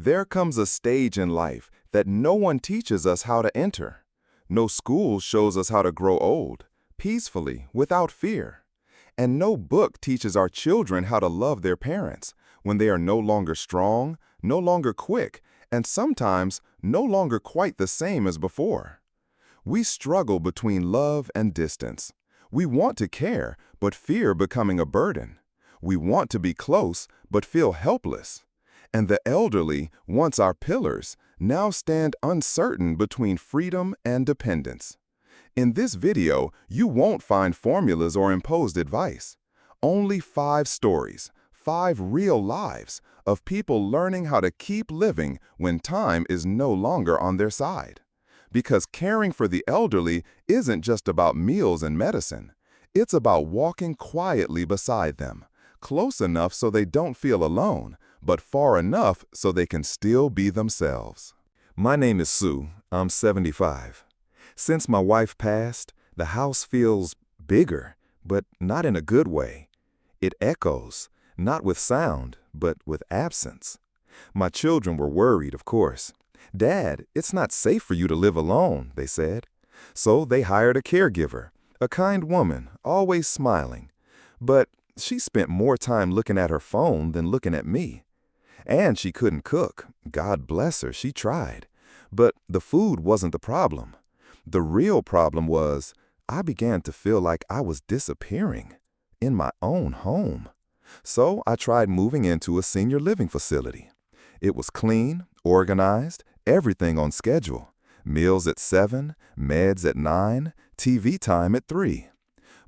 There comes a stage in life that no one teaches us how to enter. No school shows us how to grow old, peacefully, without fear. And no book teaches our children how to love their parents when they are no longer strong, no longer quick, and sometimes no longer quite the same as before. We struggle between love and distance. We want to care, but fear becoming a burden. We want to be close, but feel helpless. And the elderly, once our pillars, now stand uncertain between freedom and dependence. In this video, you won't find formulas or imposed advice. Only 5 stories, 5 real lives of people learning how to keep living when time is no longer on their side. Because caring for the elderly isn't just about meals and medicine. It's about walking quietly beside them, close enough so they don't feel alone, but far enough so they can still be themselves. My name is Sue. I'm 75. Since my wife passed, the house feels bigger, but not in a good way. It echoes, not with sound, but with absence. My children were worried, of course. "Dad, it's not safe for you to live alone," they said. So they hired a caregiver, a kind woman, always smiling. But she spent more time looking at her phone than looking at me. And she couldn't cook. God bless her, she tried. But the food wasn't the problem. The real problem was I began to feel like I was disappearing in my own home. So I tried moving into a senior living facility. It was clean, organized, everything on schedule. Meals at 7, meds at 9, TV time at 3.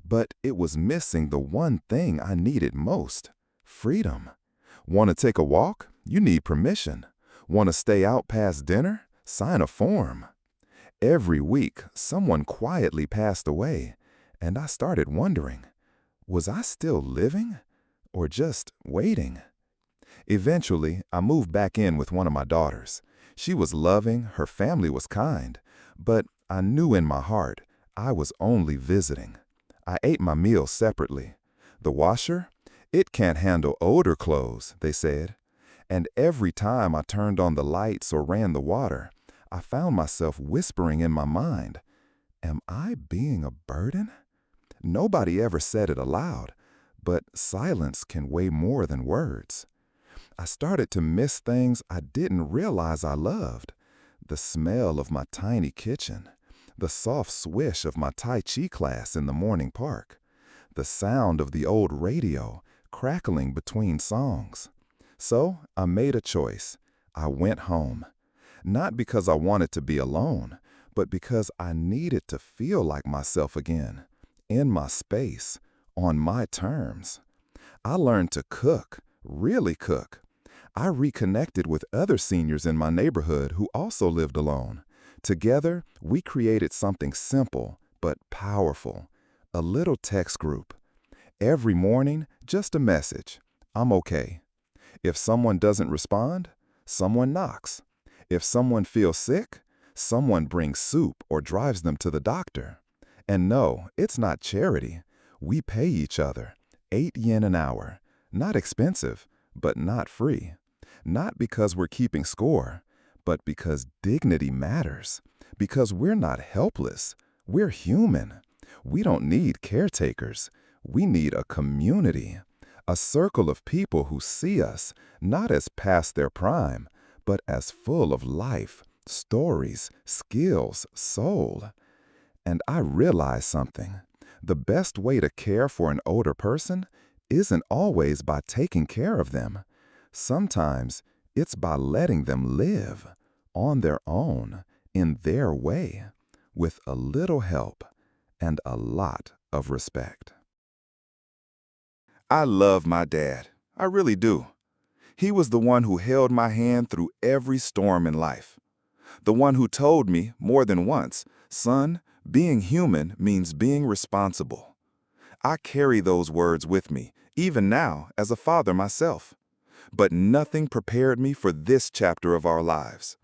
But it was missing the one thing I needed most: freedom. Want to take a walk? You need permission. Want to stay out past dinner? Sign a form. Every week, someone quietly passed away, and I started wondering, was I still living or just waiting? Eventually, I moved back in with one of my daughters. She was loving, her family was kind, but I knew in my heart I was only visiting. I ate my meals separately. The washer? It can't handle odor clothes, they said. And every time I turned on the lights or ran the water, I found myself whispering in my mind, "Am I being a burden?" Nobody ever said it aloud, but silence can weigh more than words. I started to miss things I didn't realize I loved. The smell of my tiny kitchen, the soft swish of my Tai Chi class in the morning park, the sound of the old radio crackling between songs. So I made a choice. I went home. Not because I wanted to be alone, but because I needed to feel like myself again, in my space, on my terms. I learned to cook, really cook. I reconnected with other seniors in my neighborhood who also lived alone. Together, we created something simple but powerful, a little text group. Every morning, just a message: "I'm okay." If someone doesn't respond, someone knocks. If someone feels sick, someone brings soup or drives them to the doctor. And no, it's not charity. We pay each other, 8 yen an hour. Not expensive, but not free. Not because we're keeping score, but because dignity matters. Because we're not helpless. We're human. We don't need caretakers. We need a community. A circle of people who see us not as past their prime, but as full of life, stories, skills, soul. And I realized something. The best way to care for an older person isn't always by taking care of them. Sometimes it's by letting them live on their own, in their way, with a little help and a lot of respect. I love my dad. I really do. He was the one who held my hand through every storm in life. The one who told me more than once, "Son, being human means being responsible." I carry those words with me, even now, as a father myself. But nothing prepared me for this chapter of our lives.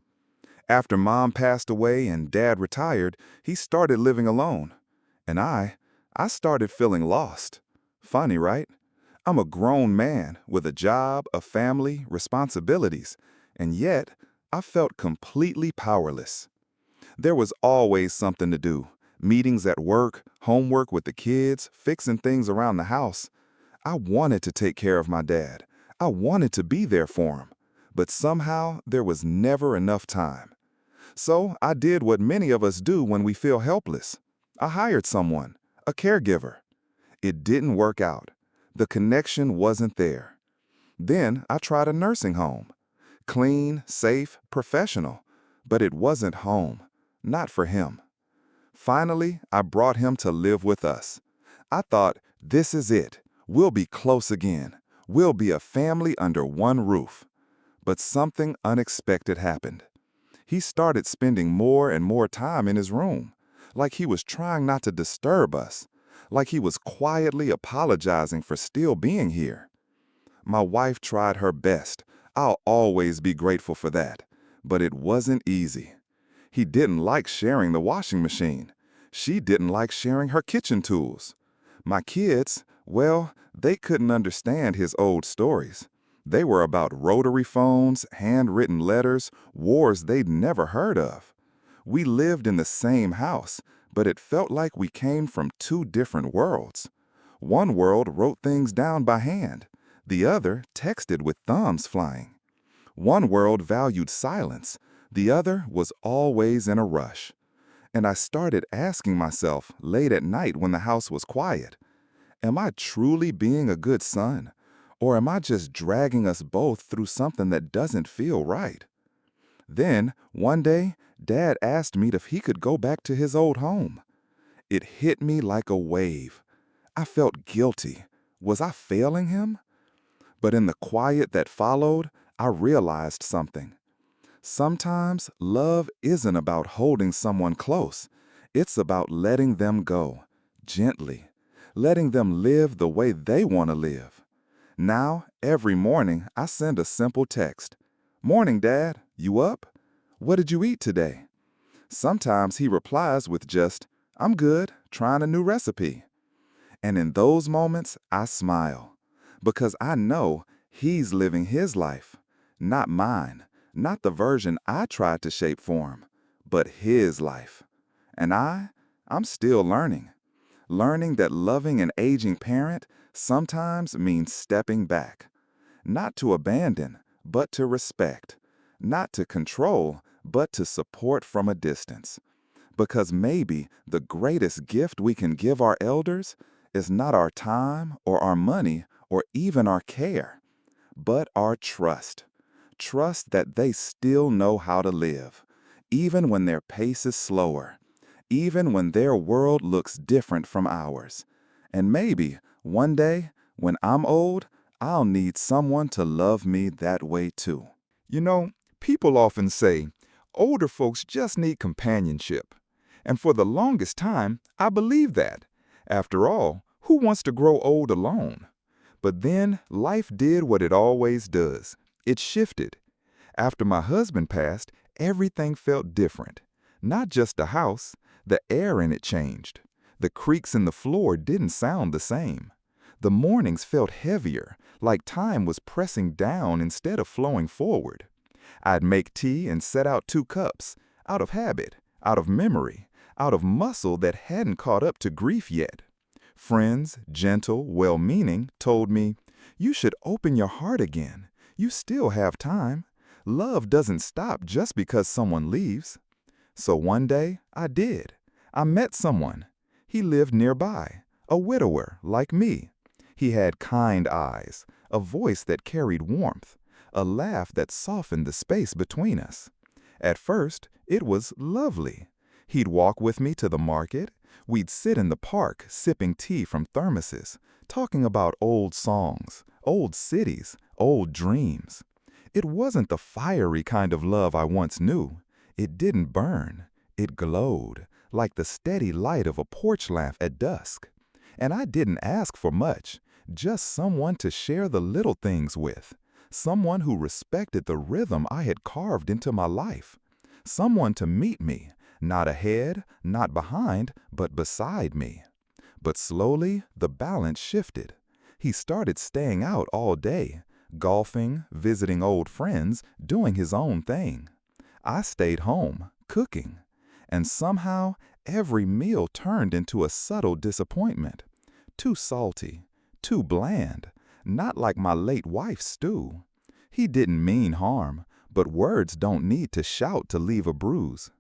After Mom passed away and Dad retired, he started living alone. And I started feeling lost. Funny, right? I'm a grown man with a job, a family, responsibilities, And yet, I felt completely powerless. There was always something to do. Meetings at work, homework with the kids, fixing things around the house. I wanted to take care of my dad. I wanted to be there for him. But somehow, there was never enough time. So I did what many of us do when we feel helpless. I hired someone, a caregiver. It didn't work out. The connection wasn't there. Then I tried a nursing home. Clean, safe, professional. But it wasn't home. Not for him. Finally, I brought him to live with us. I thought, this is it. We'll be close again. We'll be a family under one roof. But something unexpected happened. He started spending more and more time in his room, like he was trying not to disturb us, like he was quietly apologizing for still being here. My wife tried her best. I'll always be grateful for that. But it wasn't easy. He didn't like sharing the washing machine. She didn't like sharing her kitchen tools. My kids, well, they couldn't understand his old stories. They were about rotary phones, handwritten letters, wars they'd never heard of. We lived in the same house, but it felt like we came from two different worlds. One world wrote things down by hand. The other texted with thumbs flying. One world valued silence. The other was always in a rush. And I started asking myself late at night when the house was quiet, am I truly being a good son? Or am I just dragging us both through something that doesn't feel right? Then, one day, Dad asked me if he could go back to his old home. It hit me like a wave. I felt guilty. Was I failing him? But in the quiet that followed, I realized something. Sometimes love isn't about holding someone close. It's about letting them go, gently, letting them live the way they want to live. Now, every morning, I send a simple text. Morning, Dad. You up? What did you eat today? Sometimes he replies with just, I'm good, trying a new recipe. And in those moments, I smile. Because I know he's living his life, not mine, not the version I tried to shape for him, but his life. And I'm still learning. Learning that loving an aging parent sometimes means stepping back. Not to abandon, but to respect. Not to control, but to support from a distance. Because maybe the greatest gift we can give our elders is not our time or our money or even our care, but our trust. Trust that they still know how to live, even when their pace is slower, even when their world looks different from ours. And maybe one day, when I'm old, I'll need someone to love me that way too. You know, people often say, older folks just need companionship. And for the longest time, I believed that. After all, who wants to grow old alone? But then life did what it always does. It shifted. After my husband passed, everything felt different. Not just the house, the air in it changed. The creaks in the floor didn't sound the same. The mornings felt heavier, like time was pressing down instead of flowing forward. I'd make tea and set out 2 cups, out of habit, out of memory, out of muscle that hadn't caught up to grief yet. Friends, gentle, well-meaning, told me, you should open your heart again. You still have time. Love doesn't stop just because someone leaves. So one day, I did. I met someone. He lived nearby, a widower like me. He had kind eyes, a voice that carried warmth, a laugh that softened the space between us. At first, it was lovely. He'd walk with me to the market. We'd sit in the park, sipping tea from thermoses, talking about old songs, old cities, old dreams. It wasn't the fiery kind of love I once knew. It didn't burn. It glowed, like the steady light of a porch lamp at dusk. And I didn't ask for much, just someone to share the little things with, someone who respected the rhythm I had carved into my life, someone to meet me, not ahead, not behind, but beside me. But slowly, the balance shifted. He started staying out all day, golfing, visiting old friends, doing his own thing. I stayed home, cooking. And somehow, every meal turned into a subtle disappointment. Too salty, too bland, not like my late wife's stew. He didn't mean harm, but words don't need to shout to leave a bruise.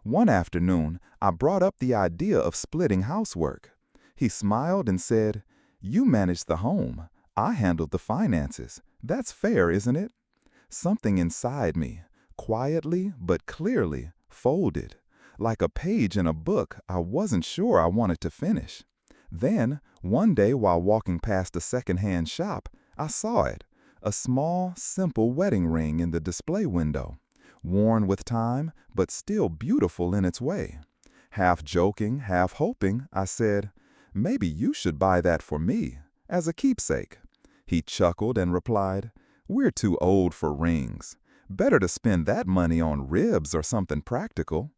One afternoon, I brought up the idea of splitting housework. He smiled and said, "You manage the home. I handled the finances. That's fair, isn't it?" Something inside me, quietly but clearly, folded. Like a page in a book I wasn't sure I wanted to finish. Then, one day while walking past a second-hand shop, I saw it, a small, simple wedding ring in the display window, worn with time, but still beautiful in its way. Half joking, half hoping, I said, "Maybe you should buy that for me, as a keepsake." He chuckled and replied, "We're too old for rings. Better to spend that money on ribs or something practical."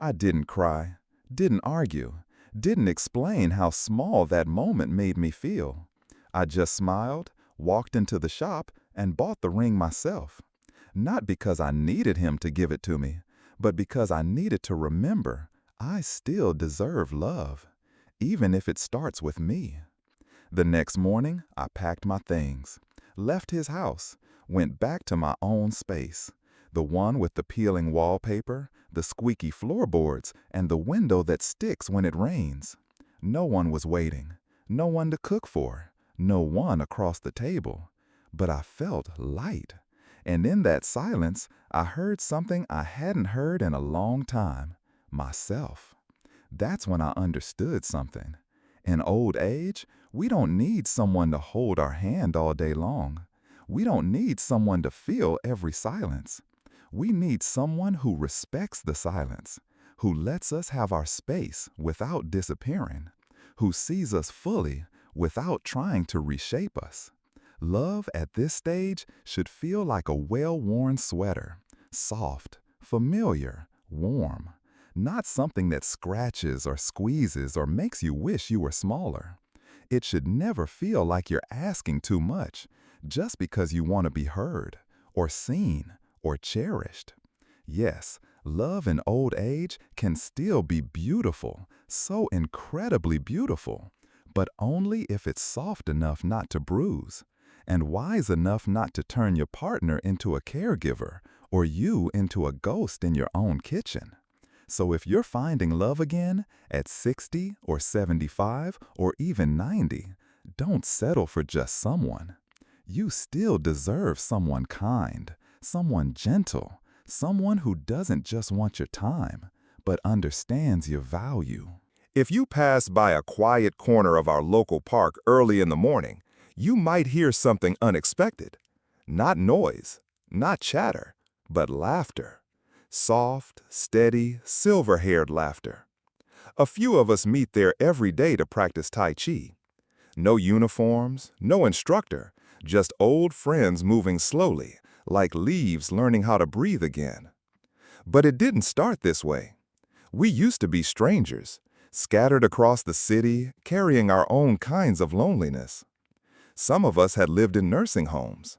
I didn't cry, didn't argue, didn't explain how small that moment made me feel. I just smiled, walked into the shop, and bought the ring myself. Not because I needed him to give it to me, but because I needed to remember I still deserve love, even if it starts with me. The next morning, I packed my things, left his house, went back to my own space, the one with the peeling wallpaper, the squeaky floorboards, and the window that sticks when it rains. No one was waiting, no one to cook for, no one across the table. But I felt light, and in that silence, I heard something I hadn't heard in a long time, myself. That's when I understood something. In old age, we don't need someone to hold our hand all day long. We don't need someone to feel every silence. We need someone who respects the silence, who lets us have our space without disappearing, who sees us fully without trying to reshape us. Love at this stage should feel like a well-worn sweater, soft, familiar, warm, not something that scratches or squeezes or makes you wish you were smaller. It should never feel like you're asking too much just because you want to be heard or seen or cherished. Yes, love in old age can still be beautiful, so incredibly beautiful, but only if it's soft enough not to bruise, and wise enough not to turn your partner into a caregiver or you into a ghost in your own kitchen. So if you're finding love again at 60 or 75 or even 90, don't settle for just someone. You still deserve someone kind, someone gentle, someone who doesn't just want your time, but understands your value. If you pass by a quiet corner of our local park early in the morning, you might hear something unexpected. Not noise, not chatter, but laughter. Soft, steady, silver-haired laughter. A few of us meet there every day to practice Tai Chi. No uniforms, no instructor, just old friends moving slowly, like leaves learning how to breathe again. But it didn't start this way. We used to be strangers, scattered across the city, carrying our own kinds of loneliness. Some of us had lived in nursing homes.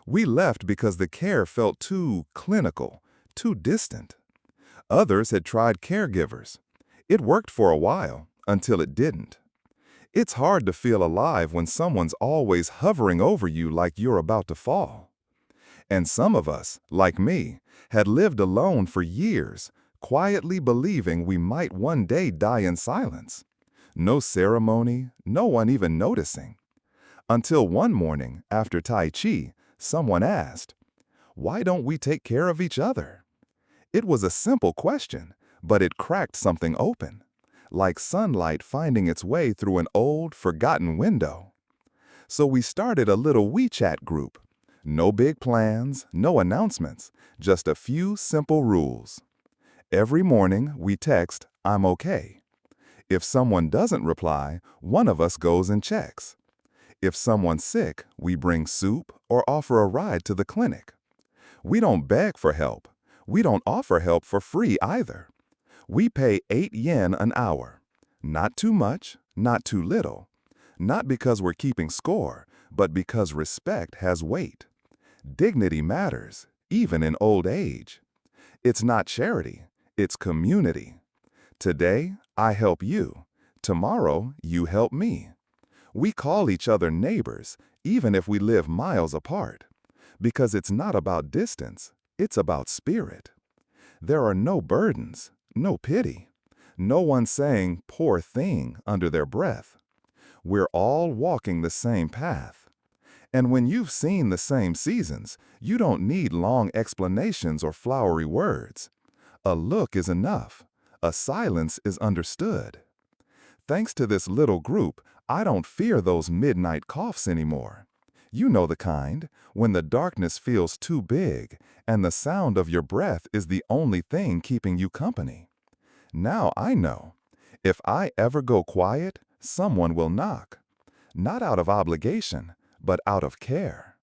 We left because the care felt too clinical, too distant. Others had tried caregivers. It worked for a while, until it didn't. It's hard to feel alive when someone's always hovering over you like you're about to fall. And some of us, like me, had lived alone for years, quietly believing we might one day die in silence. No ceremony, no one even noticing. Until one morning, after Tai Chi, someone asked, "Why don't we take care of each other?" It was a simple question, but it cracked something open, like sunlight finding its way through an old, forgotten window. So we started a little WeChat group. No big plans, no announcements, just a few simple rules. Every morning, we text, "I'm okay." If someone doesn't reply, one of us goes and checks. If someone's sick, we bring soup or offer a ride to the clinic. We don't beg for help. We don't offer help for free either. We pay 8 yen an hour. Not too much, not too little. Not because we're keeping score, but because respect has weight. Dignity matters, even in old age. It's not charity, it's community. Today, I help you. Tomorrow, you help me. We call each other neighbors, even if we live miles apart. Because it's not about distance, it's about spirit. There are no burdens, no pity. No one saying, "poor thing," under their breath. We're all walking the same path. And when you've seen the same seasons, you don't need long explanations or flowery words. A look is enough. A silence is understood. Thanks to this little group, I don't fear those midnight coughs anymore. You know the kind, when the darkness feels too big and the sound of your breath is the only thing keeping you company. Now I know, if I ever go quiet, someone will knock. Not out of obligation, but out of care.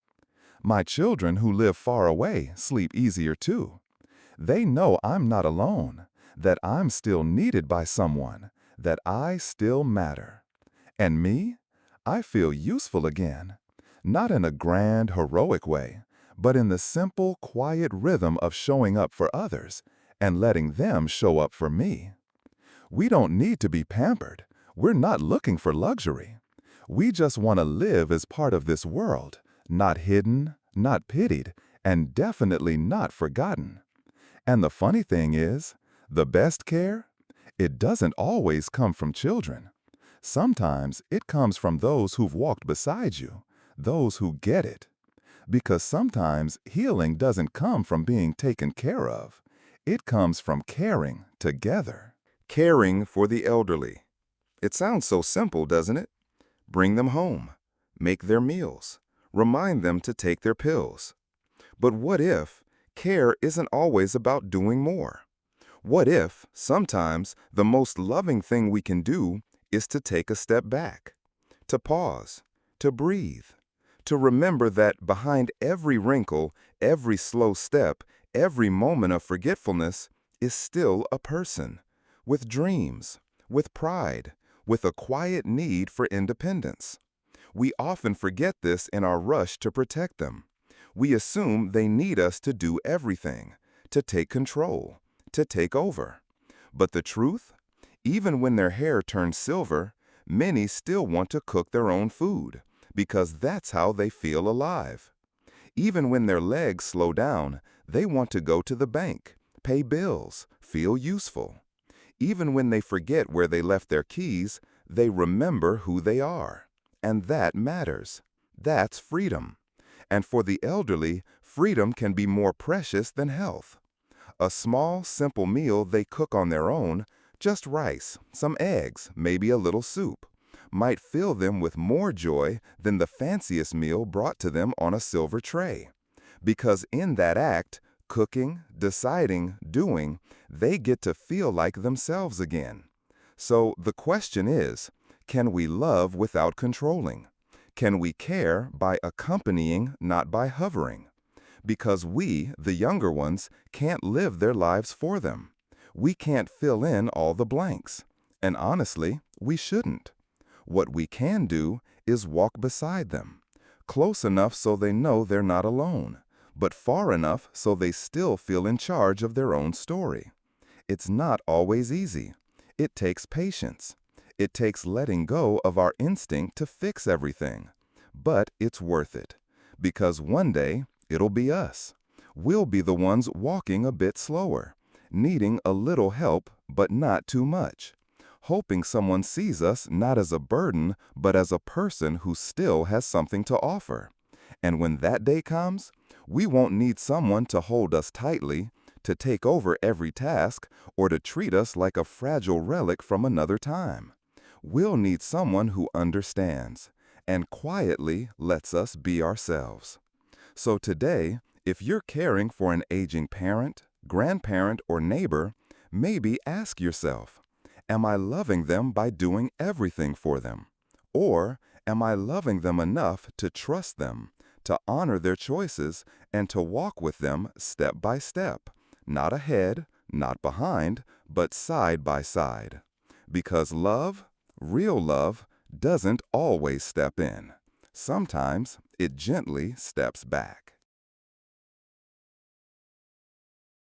My children who live far away sleep easier too. They know I'm not alone, that I'm still needed by someone, that I still matter. And me? I feel useful again. Not in a grand, heroic way, but in the simple, quiet rhythm of showing up for others and letting them show up for me. We don't need to be pampered. We're not looking for luxury. We just want to live as part of this world, not hidden, not pitied, and definitely not forgotten. And the funny thing is, the best care? It doesn't always come from children. Sometimes it comes from those who've walked beside you, those who get it. Because sometimes healing doesn't come from being taken care of. It comes from caring together. Caring for the elderly. It sounds so simple, doesn't it? Bring them home, make their meals, remind them to take their pills. But what if care isn't always about doing more? What if sometimes the most loving thing we can do is to take a step back, to pause, to breathe, to remember that behind every wrinkle, every slow step, every moment of forgetfulness is still a person, with dreams, with pride, with a quiet need for independence. We often forget this in our rush to protect them. We assume they need us to do everything, to take control, to take over. But the truth? Even when their hair turns silver, many still want to cook their own food, because that's how they feel alive. Even when their legs slow down, they want to go to the bank, pay bills, feel useful. Even when they forget where they left their keys, they remember who they are. And that matters. That's freedom. And for the elderly, freedom can be more precious than health. A small, simple meal they cook on their own, just rice, some eggs, maybe a little soup, might fill them with more joy than the fanciest meal brought to them on a silver tray. Because in that act, cooking, deciding, doing, they get to feel like themselves again. So the question is, can we love without controlling? Can we care by accompanying, not by hovering? Because we, the younger ones, can't live their lives for them. We can't fill in all the blanks. And honestly, we shouldn't. What we can do is walk beside them, close enough so they know they're not alone, but far enough so they still feel in charge of their own story. It's not always easy. It takes patience. It takes letting go of our instinct to fix everything. But it's worth it, because one day it'll be us. We'll be the ones walking a bit slower, needing a little help, but not too much, hoping someone sees us not as a burden, but as a person who still has something to offer. And when that day comes, we won't need someone to hold us tightly, to take over every task, or to treat us like a fragile relic from another time. We'll need someone who understands and quietly lets us be ourselves. So today, if you're caring for an aging parent, grandparent, or neighbor, maybe ask yourself, am I loving them by doing everything for them? Or am I loving them enough to trust them, to honor their choices, and to walk with them step by step, not ahead, not behind, but side by side? Because love, real love, doesn't always step in. Sometimes it gently steps back.